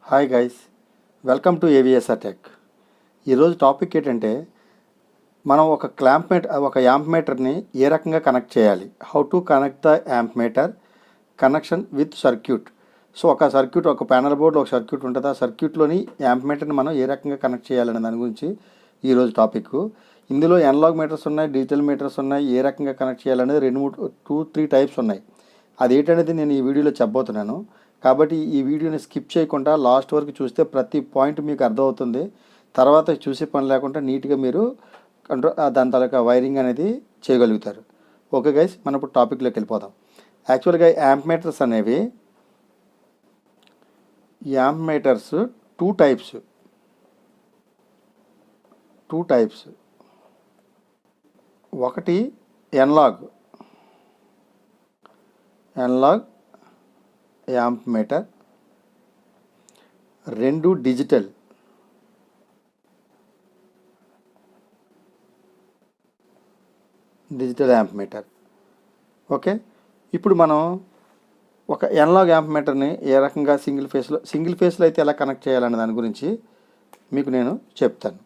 Hi guys, welcome to AVSR tech. ఈరోజు topic ఏంటంటే మనం ఒక యాంప్ మీటర్ని ఏ రకంగా కనెక్ట్ చేయాలి, how to connect the amp metre connection with circuit. So ఒక ప్యానల్ బోర్డులో ఒక సర్క్యూట్ ఉంటుంది. ఆ సర్క్యూట్లోని యాంప్ మీటర్ని మనం ఏ రకంగా కనెక్ట్ చేయాలనే దాని గురించి ఈరోజు టాపిక్. ఇందులో అనలాగ్ మీటర్స్ ఉన్నాయి, డిజిటల్ మీటర్స్ ఉన్నాయి. ఏ రకంగా కనెక్ట్ చేయాలనేది 2-3 టైప్స్ ఉన్నాయి. అదేంటనేది నేను ఈ వీడియోలో చెప్పబోతున్నాను. కాబట్టి ఈ వీడియోని స్కిప్ చేయకుండా లాస్ట్ వరకు చూస్తే ప్రతి పాయింట్ మీకు అర్థమవుతుంది. తర్వాత చూసే పని లేకుండా నీట్గా మీరు దాని తాలూకా వైరింగ్ అనేది చేయగలుగుతారు. ఓకే గైస్, మనం ఇప్పుడు టాపిక్లోకి వెళ్ళిపోదాం. యాక్చువల్గా యాంప్ మీటర్స్ అనేవి టూ టైప్స్. ఒకటి analogue amp meter, 2 digital amp meter. Okay, ఇప్పుడు మనం ఒక అనలాగ్ యాంప్ మీటర్ని ఏ రకంగా సింగిల్ ఫేస్లో అయితే ఎలా కనెక్ట్ చేయాలనే దాని గురించి మీకు నేను చెప్తాను.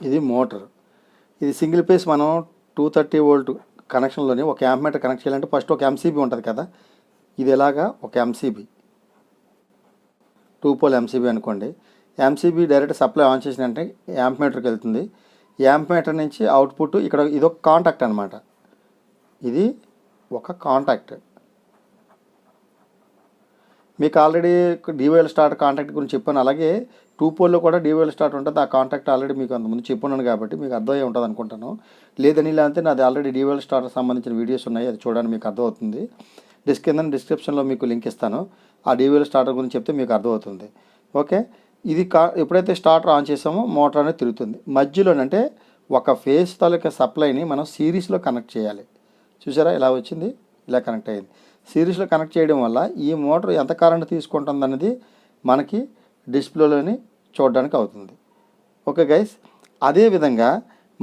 ఇది మోటార్. ఇది సింగిల్ ఫేస్. మనం 230 వోల్ట్ కనెక్షన్లోని ఒక యాంప్ మీటర్ కనెక్ట్ చేయాలంటే ఫస్ట్ ఒక ఎంసీబీ ఉంటుంది కదా. ఇది ఎలాగా ఒక ఎంసీబీ, 2 పోల్ ఎంసీబీ అనుకోండి. ఎంసీబీ డైరెక్ట్ సప్లై ఆన్ చేసినంటే యాంప్ మీటర్కి వెళ్తుంది. యాంప్ మీటర్ నుంచి అవుట్పుట్ ఇక్కడ ఇది ఒక కాంటాక్ట్ అనమాట. ఇది ఒక కాంటాక్ట్. మీకు ఆల్రెడీ డివైఎల్ స్టార్ట్ కాంటాక్ట్ గురించి చెప్పాను. అలాగే 2 పోల్లో కూడా డివైఎల్ స్టార్ట్ ఉంటుంది. ఆ కాంటాక్ట్ ఆల్రెడీ మీకు అంతకుముందు చెప్పున్నాను కాబట్టి మీకు అర్థమై ఉంటుంది అనుకుంటాను. లేదని లేదంటే నాది ఆల్రెడీ డివైఎల్ స్టార్ట్ సంబంధించిన వీడియోస్ ఉన్నాయి, అది చూడండి, మీకు అర్థమవుతుంది. డిస్క్రిప్షన్లో మీకు లింక్ ఇస్తాను. ఆ డివైఎల్ స్టార్టర్ గురించి చెప్తే మీకు అర్థమవుతుంది. ఓకే, ఇది ఎప్పుడైతే స్టార్టర్ ఆన్ చేసామో మోటార్ అనేది తిరుగుతుంది. మధ్యలోనంటే ఒక ఫేస్ తాలూకా సప్లైని మనం సిరీస్లో కనెక్ట్ చేయాలి. చూసారా, ఇలా వచ్చింది, ఇలా కనెక్ట్ అయ్యింది. సిరీస్లో కనెక్ట్ చేయడం వల్ల ఈ మోటార్ ఎంత కరెంట్ తీసుకుంటుంది అనేది మనకి డిస్ప్లేలోని చూడడానికి అవుతుంది. ఓకే గైస్, అదేవిధంగా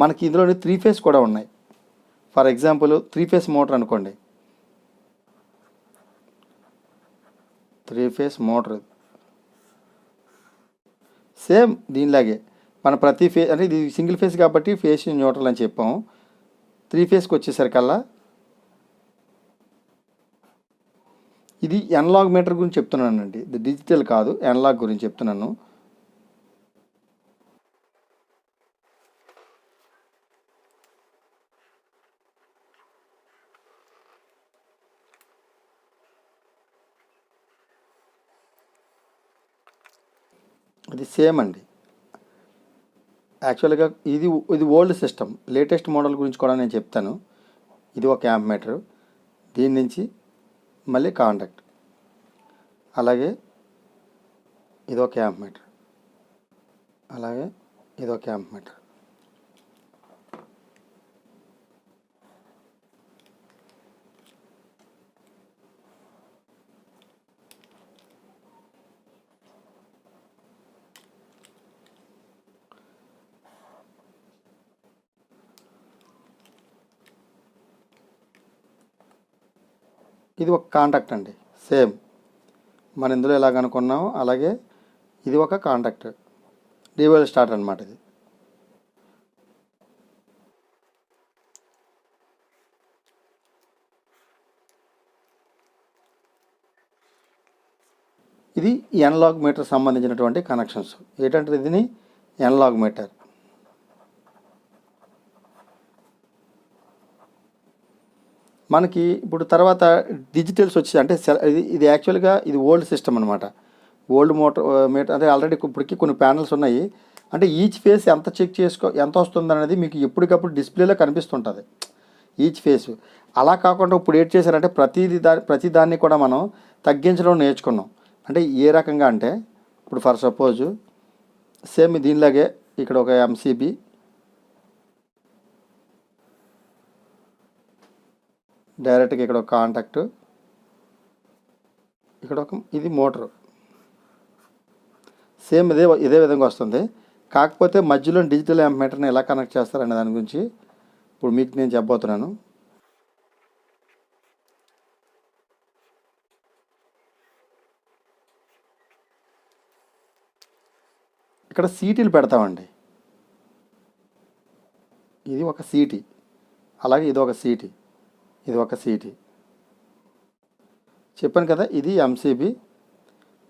మనకి ఇందులోని 3 ఫేస్ కూడా ఉన్నాయి. ఫర్ ఎగ్జాంపుల్ 3 ఫేస్ మోటార్ అనుకోండి. 3 ఫేస్ మోటార్ సేమ్ దీనిలాగే మన ప్రతి ఫేస్ అంటే ఇది సింగిల్ ఫేస్ కాబట్టి ఫేస్ న్యూట్రల్ అని చెప్పాము. 3 ఫేస్కి వచ్చేసరికల్లా ఇది అనలాగ్ మీటర్ గురించి చెప్తున్నానండి, ఇది డిజిటల్ కాదు, అనలాగ్ గురించి చెప్తున్నాను. ఇది సేమ్ అండి. యాక్చువల్గా ఇది ఓల్డ్ సిస్టమ్. లేటెస్ట్ మోడల్ గురించి కూడా నేను చెప్తాను. ఇది ఒక యాంప్ మీటర్, దీని నుంచి మళ్ళీ కాంటాక్ట్. అలాగే ఇదొక యాంప్ మీటర్, అలాగే ఇదొక యాంప్ మీటర్. ఇది ఒక కాంటాక్ట్ అండి. సేమ్ మన ఇందులో ఎలాగ అనుకున్నామో అలాగే ఇది ఒక కాంటాక్ట్, డివైఎల్ స్టార్ట్ అనమాట. ఇది అనలాగ్ మీటర్ సంబంధించినటువంటి కనెక్షన్స్. ఏంటంటే ఇది అనలాగ్ మీటర్. మనకి ఇప్పుడు తర్వాత డిజిటల్స్ వచ్చి అంటే ఇది యాక్చువల్గా ఇది ఓల్డ్ సిస్టమ్ అనమాట. ఓల్డ్ మీటర్ అంటే ఆల్రెడీ ఇప్పటికీ కొన్ని ప్యానల్స్ ఉన్నాయి. అంటే ఈచ్ ఫేస్ ఎంత వస్తుంది అనేది మీకు ఎప్పటికప్పుడు డిస్ప్లేలో కనిపిస్తుంటుంది ఈచ్ ఫేస్. అలా కాకుండా ఇప్పుడు ఏం చేశారంటే ప్రతి దాన్ని కూడా మనం తగ్గించడం నేర్చుకున్నాం. అంటే ఏ రకంగా అంటే ఇప్పుడు ఫర్ సపోజు సేమ్ దీనిలాగే ఇక్కడ ఒక ఎంసీబీ, డైరెక్ట్గా ఇక్కడ ఒక కాంటాక్ట్, ఇక్కడ ఒక ఇది మోటరు, సేమ్ ఇదే విధంగా వస్తుంది. కాకపోతే మధ్యలో డిజిటల్ యాంప్మీటర్ని ఎలా కనెక్ట్ చేస్తారనే దాని గురించి ఇప్పుడు మీకు నేను చెప్పబోతున్నాను. ఇక్కడ సీటీలు పెడతామండి. ఇది ఒక సీటీ, అలాగే ఇది ఒక సీటీ, ఇది ఒక సీటీ. చెప్పాను కదా, ఇది ఎంసీబీ,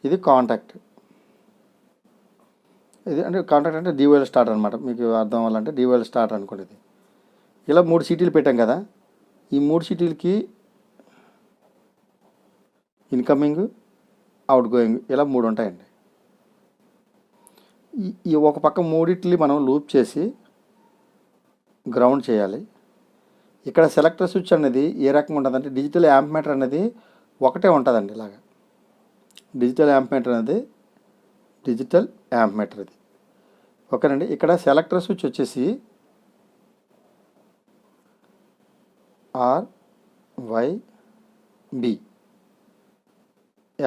ఇది కాంటాక్ట్. ఇది అంటే కాంటాక్ట్ అంటే డివైఎల్ స్టార్ట్ అనమాట. మీకు అర్థం అవ్వాలంటే డివైఎల్ స్టార్ట్ అనుకోండి. ఇది ఇలా 3 సీటీలు పెట్టాం కదా, ఈ 3 సీటీలకి ఇన్కమింగ్, అవుట్ గోయింగ్ ఇలా 3 ఉంటాయండి. ఈ ఒక పక్క 3 మనం లూప్ చేసి గ్రౌండ్ చేయాలి. ఇక్కడ సెలెక్టర్ స్విచ్ అనేది ఏ రకంగా ఉంటుందంటే డిజిటల్ యాంప్మీటర్ అనేది ఒకటే ఉంటుందండి. ఇలాగా డిజిటల్ యాంప్మీటర్ అనేది డిజిటల్ యాంప్మీటర్ ఇది ఓకేనండి. ఇక్కడ సెలెక్టర్ స్విచ్ వచ్చేసి RYB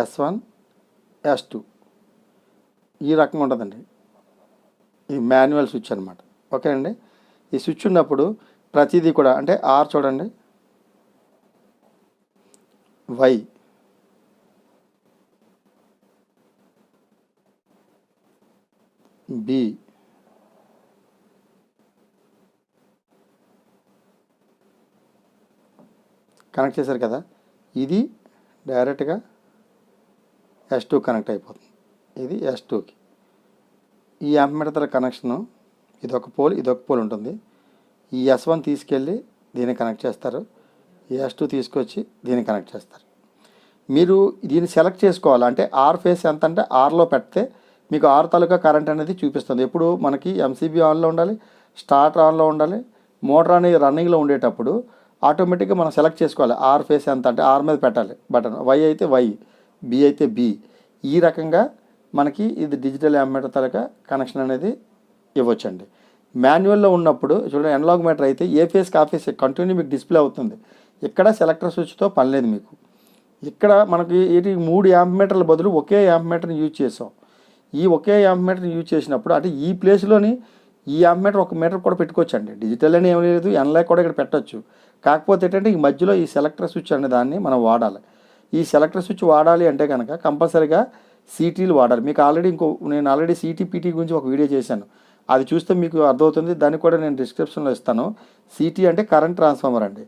S1 S2 ఈ రకంగా ఉంటుందండి. ఈ మాన్యువల్ స్విచ్ అనమాట. ఓకేనండి. ఈ స్విచ్ ఉన్నప్పుడు ప్రతిదీ కూడా అంటే ఆర్ చూడండి, వై, బి, కనెక్ట్ చేశారు కదా, ఇది డైరెక్ట్గా S2 కనెక్ట్ అయిపోతుంది. ఇది S2కి. ఈ యాంప్మీటర్ కనెక్షను ఇదొక పోల్, ఇదొక పోల్ ఉంటుంది. ఈ S1 తీసుకెళ్ళి దీన్ని కనెక్ట్ చేస్తారు, ఈ S2 తీసుకొచ్చి దీన్ని కనెక్ట్ చేస్తారు. మీరు దీన్ని సెలెక్ట్ చేసుకోవాలి. అంటే ఆర్ ఫేస్ ఎంత అంటే ఆర్లో పెడితే మీకు ఆర్ తాలూకా కరెంట్ అనేది చూపిస్తుంది. ఎప్పుడు మనకి ఎంసీబీ ఆన్లో ఉండాలి, స్టార్టర్ ఆన్లో ఉండాలి, మోటార్ అనేది రన్నింగ్లో ఉండేటప్పుడు ఆటోమేటిక్గా మనం సెలెక్ట్ చేసుకోవాలి. ఆర్ ఫేస్ ఎంత అంటే ఆర్ మీద పెట్టాలి బటన్, వై అయితే వై, బి అయితే బి. ఈ రకంగా మనకి ఇది డిజిటల్ యాంప్మీటర్ తాలూకా కనెక్షన్ అనేది ఇవ్వచ్చండి. మాన్యువల్లో ఉన్నప్పుడు చూడండి, అనలాగ్ మీటర్ అయితే ఏ ఫేస్కి ఆ ఫేస్ కంటిన్యూ మీకు డిస్ప్లే అవుతుంది. ఇక్కడ సెలెక్టర్ స్విచ్తో పని లేదు మీకు. ఇక్కడ మనకి 3 యాంప్మీటర్ల బదులు ఒకే యాంప్మీటర్ని యూజ్ చేసాం. ఈ ఒకే యాంప్మీటర్ని యూజ్ చేసినప్పుడు అంటే ఈ ప్లేస్లోని ఈ యాంప్మీటర్ ఒక మీటర్ కూడా పెట్టుకోవచ్చండి. డిజిటల్ అని ఏమీ లేదు, ఎనలాగ్ కూడా ఇక్కడ పెట్టచ్చు. కాకపోతే ఏంటంటే ఈ మధ్యలో ఈ సెలెక్టర్ స్విచ్ అనే దాన్ని మనం వాడాలి. ఈ సెలెక్టర్ స్విచ్ వాడాలి అంటే కనుక కంపల్సరీగా సీటీలు వాడాలి. మీకు నేను ఆల్రెడీ సిటీ గురించి ఒక వీడియో చేశాను, అది చూస్తే మీకు అర్థమవుతుంది. దాన్ని కూడా నేను డిస్క్రిప్షన్లో ఇస్తాను. సిటీ అంటే కరెంట్ ట్రాన్స్ఫార్మర్ అండి,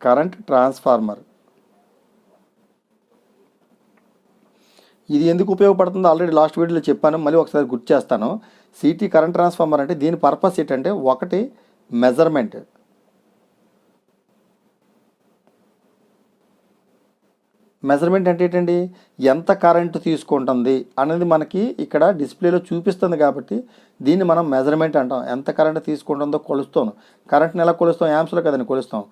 కరెంట్ ట్రాన్స్ఫార్మర్. ఇది ఎందుకు ఉపయోగపడుతుందో ఆల్రెడీ లాస్ట్ వీడియోలో చెప్పాను, మళ్ళీ ఒకసారి గుర్తు చేస్తాను. సిటీ కరెంట్ ట్రాన్స్ఫార్మర్ అంటే దీని పర్పస్ ఏంటంటే ఒకటి మెజర్మెంట్, మెజర్మెంట్ అంటే ఏంటండి, ఎంత కరెంటు తీసుకుంటుంది అనేది మనకి ఇక్కడ డిస్ప్లేలో చూపిస్తుంది. కాబట్టి దీన్ని మనం మెజర్మెంట్ అంటాం. ఎంత కరెంటు తీసుకుంటుందో కొలుస్తాం. కరెంట్ని ఎలా కొలుస్తాం, యాంప్స్లో కదండి కొలుస్తాం.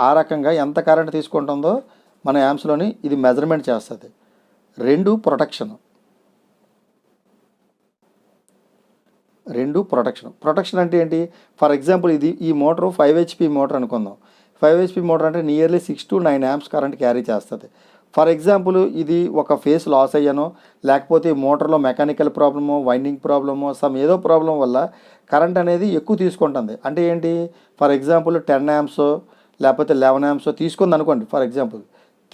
ఆ రకంగా ఎంత కరెంటు తీసుకుంటుందో మన యాంప్స్లోని ఇది మెజర్మెంట్ చేస్తుంది. 2 ప్రొటెక్షన్ అంటే ఏంటి, ఫర్ ఎగ్జాంపుల్ ఇది ఈ మోటారు 5 HP మోటార్ అనుకుందాం. 5 HP మోటార్ అంటే nearly 6 to 9 amps current carry చేస్తుంది. ఫర్ ఎగ్జాంపుల్ ఇది ఒక ఫేస్ లాస్ అయ్యానో, లేకపోతే మోటార్లో మెకానికల్ ప్రాబ్లమో, వైండింగ్ ప్రాబ్లమో, ఏదో ప్రాబ్లం వల్ల కరెంట్ అనేది ఎక్కువ తీసుకుంటుంది. అంటే ఏంటి, ఫర్ ఎగ్జాంపుల్ 10 amps లేకపోతే 11 amps తీసుకుంది అనుకోండి. ఫర్ ఎగ్జాంపుల్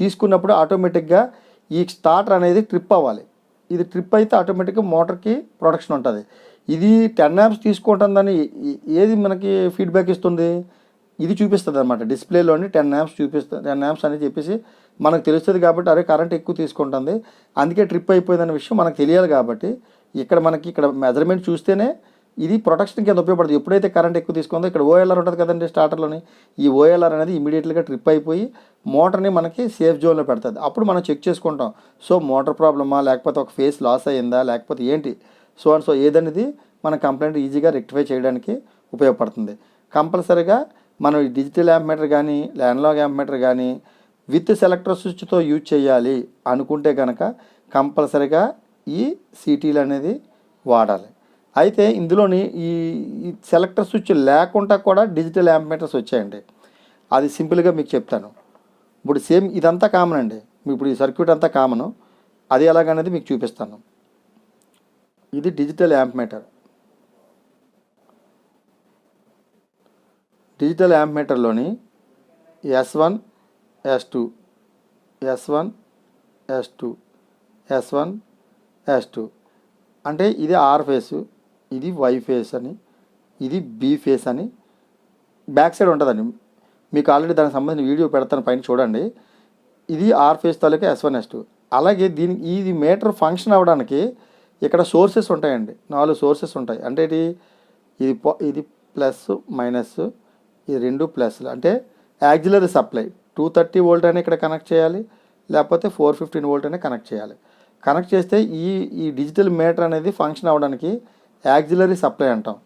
తీసుకున్నప్పుడు ఆటోమేటిక్గా ఈ స్టార్టర్ అనేది ట్రిప్ అవ్వాలి. ఇది ట్రిప్ అయితే ఆటోమేటిక్గా మోటార్కి ప్రొటెక్షన్ ఉంటుంది. ఇది 10 amps తీసుకుంటుందని ఏది మనకి ఫీడ్బ్యాక్ ఇస్తుంది, ఇది చూపిస్తుంది అనమాట. డిస్ప్లేలోని 10 amps చూపిస్తుంది. 10 amps అని చెప్పేసి మనకు తెలుస్తుంది. కాబట్టి అరే కరెంట్ ఎక్కువ తీసుకుంటుంది, అందుకే ట్రిప్ అయిపోయిందనే విషయం మనకు తెలియాలి. కాబట్టి ఇక్కడ మెజర్మెంట్ చూస్తేనే ఇది ప్రొటెక్షన్ కింద ఉపయోగపడుతుంది. ఎప్పుడైతే కరెంట్ ఎక్కువ తీసుకుందో ఇక్కడ ఓఎల్ఆర్ ఉంటుంది కదండి స్టార్టర్లోని, ఈ ఓఎల్ఆర్ అనేది ఇమీడియట్గా ట్రిప్ అయిపోయి మోటార్ని మనకి సేఫ్ జోన్లో పెడుతుంది. అప్పుడు మనం చెక్ చేసుకుంటాం. సో మోటార్ ప్రాబ్లమా, లేకపోతే ఒక ఫేస్ లాస్ అయ్యిందా, లేకపోతే ఏంటి సో ఏదనేది మన కంప్లైంట్ ఈజీగా రెక్టిఫై చేయడానికి ఉపయోగపడుతుంది. కంపల్సరీగా మనం డిజిటల్ యాంప్మీటర్ కానీ, అనలాగ్ యాంప్మీటర్ కానీ విత్ సెలెక్టర్ స్విచ్తో యూజ్ చేయాలి అనుకుంటే కనుక కంపల్సరీగా ఈ సిటీలు అనేది వాడాలి. అయితే ఇందులోని ఈ సెలెక్టర్ స్విచ్ లేకుండా కూడా డిజిటల్ యాంప్మీటర్స్ వచ్చాయండి. అది సింపుల్గా మీకు చెప్తాను. ఇప్పుడు సేమ్ ఇదంతా కామన్ అండి, ఇప్పుడు ఈ సర్క్యూట్ అంతా కామను. అది ఎలాగనేది మీకు చూపిస్తాను. ఇది digital యాంప్మీటర్. Digital యాంప్మీటర్లోని S1 S2 S1 S2 S1 S2 అంటే ఇది ఆర్ ఫేసు, ఇది వై ఫేస్ అని, ఇది బి ఫేస్ అని బ్యాక్ సైడ్ ఉంటుందండి. మీకు ఆల్రెడీ దానికి సంబంధించిన వీడియో పెడతాను, పైన చూడండి. ఇది are face taluka S1 S2. అలాగే ఇది మీటర్ ఫంక్షన్ అవ్వడానికి ఇక్కడ సోర్సెస్ ఉంటాయండి, 4 సోర్సెస్ ఉంటాయి. అంటే ఇది ప్లస్ మైనస్, ఇది 2 ప్లస్లు, అంటే యాక్సిలరీ సప్లై 230 వోల్ట్ అయినా ఇక్కడ కనెక్ట్ చేయాలి, లేకపోతే 415 వోల్ట్ అయినా కనెక్ట్ చేయాలి. కనెక్ట్ చేస్తే ఈ డిజిటల్ మీటర్ అనేది ఫంక్షన్ అవ్వడానికి యాక్సిలరీ సప్లై అంటాం.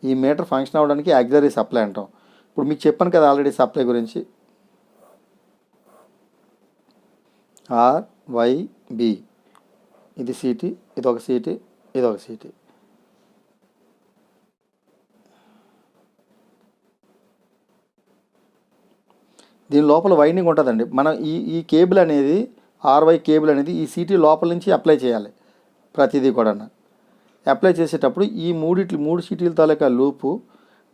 ఈ మీటర్ ఫంక్షన్ అవ్వడానికి యాక్సిలరీ సప్లై అంటాం. ఇప్పుడు మీకు చెప్పాను కదా ఆల్రెడీ సప్లై గురించి. ఆర్ వై బి, ఇది సిటీ, ఇదొక సిటీ, ఇదొక సిటీ. దీని లోపల వైండింగ్ ఉంటుందండి. మనం ఈ కేబుల్ అనేది, ఆర్వై కేబుల్ అనేది ఈ సిటీ లోపల నుంచి అప్లై చేయాలి ప్రతిదీ కూడా. అప్లై చేసేటప్పుడు ఈ 3 సిటీల తాలూకా లూపు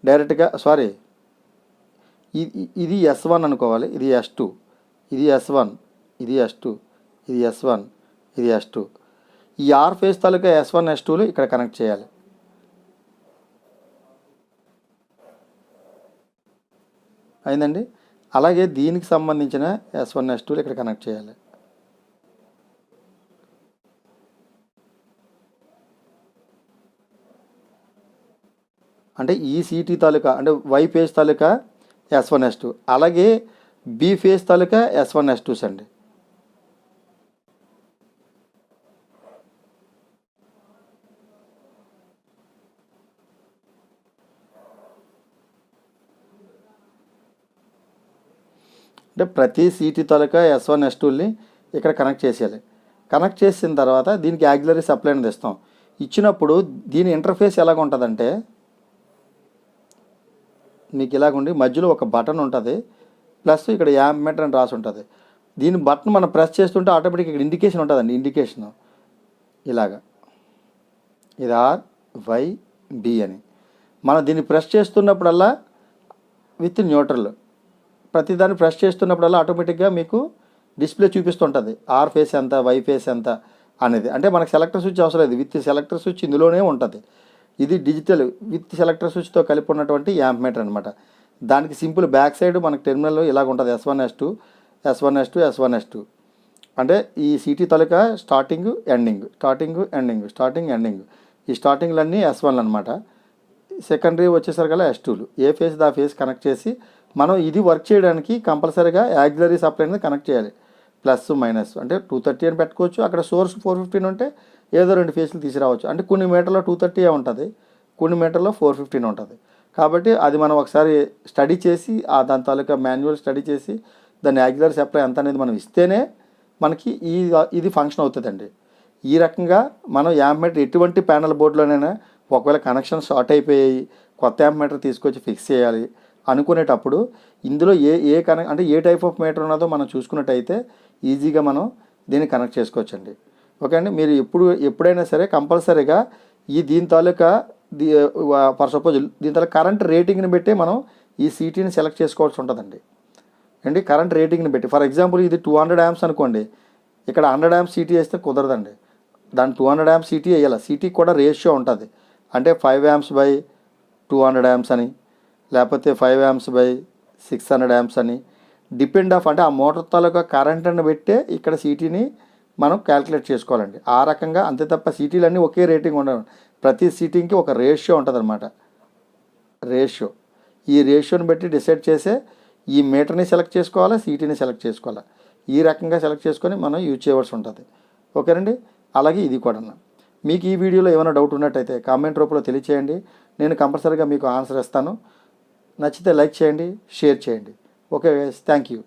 డైరెక్ట్గా, సారీ, ఇది S1 అనుకోవాలి, ఇది S2, ఇది S1, ఇది S2, ఇది S1, ఇది S2. ఈ ఆర్ ఫేస్ తాలూకా S1 S2లు ఇక్కడ కనెక్ట్ చేయాలి. అయిందండి. అలాగే దీనికి సంబంధించిన S1 S2లు ఇక్కడ కనెక్ట్ చేయాలి. అంటే ఈ సిటీ తాలూకా, అంటే why face taluka S1 S2, అలాగే బి ఫేస్ తాలూకా S1 S2s అండి. అంటే ప్రతి సిటీ తాలూకా S1 S2ని ఇక్కడ కనెక్ట్ చేసేయాలి. కనెక్ట్ చేసిన తర్వాత దీనికి యాక్సిలరీ సప్లై అనేది ఇస్తాం. ఇచ్చినప్పుడు దీని ఇంటర్ఫేస్ ఎలాగ ఉంటుందంటే, మీకు ఇలాగుండి మధ్యలో ఒక బటన్ ఉంటుంది, ప్లస్ ఇక్కడ యాంప్మీటర్ అని రాసి ఉంటుంది. దీని బటన్ మనం ప్రెస్ చేస్తుంటే ఆటోమేటిక్ ఇక్కడ ఇండికేషన్ ఉంటుందండి. ఇండికేషన్ ఇలాగా, ఇది ఆర్ వై బి అని. మనం దీన్ని ప్రెస్ చేస్తున్నప్పుడల్లా విత్ న్యూట్రల్, ప్రతిదాన్ని ప్రెస్ చేస్తున్నప్పుడల్లా ఆటోమేటిక్గా మీకు డిస్ప్లే చూపిస్తుంటుంది ఆర్ ఫేస్ ఎంత, వై ఫేస్ ఎంత అనేది. అంటే మనకు సెలెక్టర్ స్విచ్ అవసరం లేదు, విత్ సెలెక్టర్ స్విచ్ ఇందులోనే ఉంటుంది. ఇది డిజిటల్ విత్ సెలెక్టర్ స్విచ్తో కలిపి ఉన్నటువంటి యాంప్మీటర్ అనమాట. దానికి సింపుల్ బ్యాక్ సైడ్ మనకు టెర్మినల్లో ఇలాగ ఉంటుంది, S1 S2 S1 S2 S1 S2. అంటే ఈ సిటీ తాలూకా starting ending, starting ending, starting ending, ఈ స్టార్టింగ్లన్నీ S1లు అనమాట. సెకండరీ వచ్చేసరికల్లా S2లు. ఏ ఫేస్ దా ఫేస్ కనెక్ట్ చేసి మనం ఇది వర్క్ చేయడానికి కంపల్సరీగా యాక్సిలరీ సప్లై అనేది కనెక్ట్ చేయాలి. ప్లస్ మైనస్ అంటే 230 అని పెట్టుకోవచ్చు. అక్కడ సోర్స్ 415 ఉంటే ఏదో 2 ఫేస్లు తీసుకురావచ్చు. అంటే కొన్ని మీటర్లో 230 ఉంటుంది, కొన్ని మీటర్లో 415 ఉంటుంది. కాబట్టి అది మనం ఒకసారి స్టడీ చేసి దాని తాలూకా మాన్యువల్ స్టడీ చేసి దాని యాక్సిలరీ సప్లై ఎంత అనేది మనం ఇస్తేనే మనకి ఇది ఫంక్షన్ అవుతుందండి. ఈ రకంగా మనం యాంప్మీటర్ ఎటువంటి ప్యానల్ బోర్డులోనైనా ఒకవేళ కనెక్షన్ షార్ట్ అయిపోయాయి, కొత్త యాంప్మీటర్ తీసుకొచ్చి ఫిక్స్ చేయాలి అనుకునేటప్పుడు ఇందులో అంటే ఏ టైప్ ఆఫ్ మీటర్ ఉన్నదో మనం చూసుకున్నట్టయితే ఈజీగా మనం దీన్ని కనెక్ట్ చేసుకోవచ్చండి. ఓకే అండి. మీరు ఎప్పుడైనా సరే కంపల్సరీగా దీని తాలూకా ఫర్ సపోజ్ దీని తాలూకా కరెంట్ రేటింగ్ని బట్టి మనం ఈ సిటీని సెలెక్ట్ చేసుకోవాల్సి ఉంటుందండి అండి. కరెంట్ రేటింగ్ని బట్టి, ఫర్ ఎగ్జాంపుల్ ఇది 200 amps అనుకోండి, ఇక్కడ 100 amps సిటీ వేస్తే కుదరదండి. దాన్ని 200 amps సిటీ వేయాలి. సిటీకి కూడా రేషియో ఉంటుంది. అంటే 5 amps బై 200 amps అని, లేకపోతే 5 amps బై 600 amps అని, డిపెండ్ ఆఫ్ అంటే ఆ మోటార్ తాలూకా కరెంట్ని బట్టే ఇక్కడ సిటీని మనం క్యాల్కులేట్ చేసుకోవాలండి. ఆ రకంగా, అంతే తప్ప సిటీలన్నీ ఒకే రేటింగ్ ఉండవు. ప్రతి సిటీకి ఒక రేషియో ఉంటుంది అనమాట. రేషియో, ఈ రేషియోని బట్టి డిసైడ్ చేసే ఈ మీటర్ని సెలెక్ట్ చేసుకోవాలా, సిటీని సెలెక్ట్ చేసుకోవాలా. ఈ రకంగా సెలెక్ట్ చేసుకొని మనం యూజ్ చేయవలసి ఉంటుంది. ఓకేనండి. అలాగే ఇది కూడా. మీకు ఈ వీడియోలో ఏమైనా డౌట్ ఉన్నట్టయితే కామెంట్ రూపంలో తెలియచేయండి. నేను కంపల్సరీగా మీకు ఆన్సర్ ఇస్తాను. నచ్చితే లైక్ చేయండి, షేర్ చేయండి. Okay, thank you.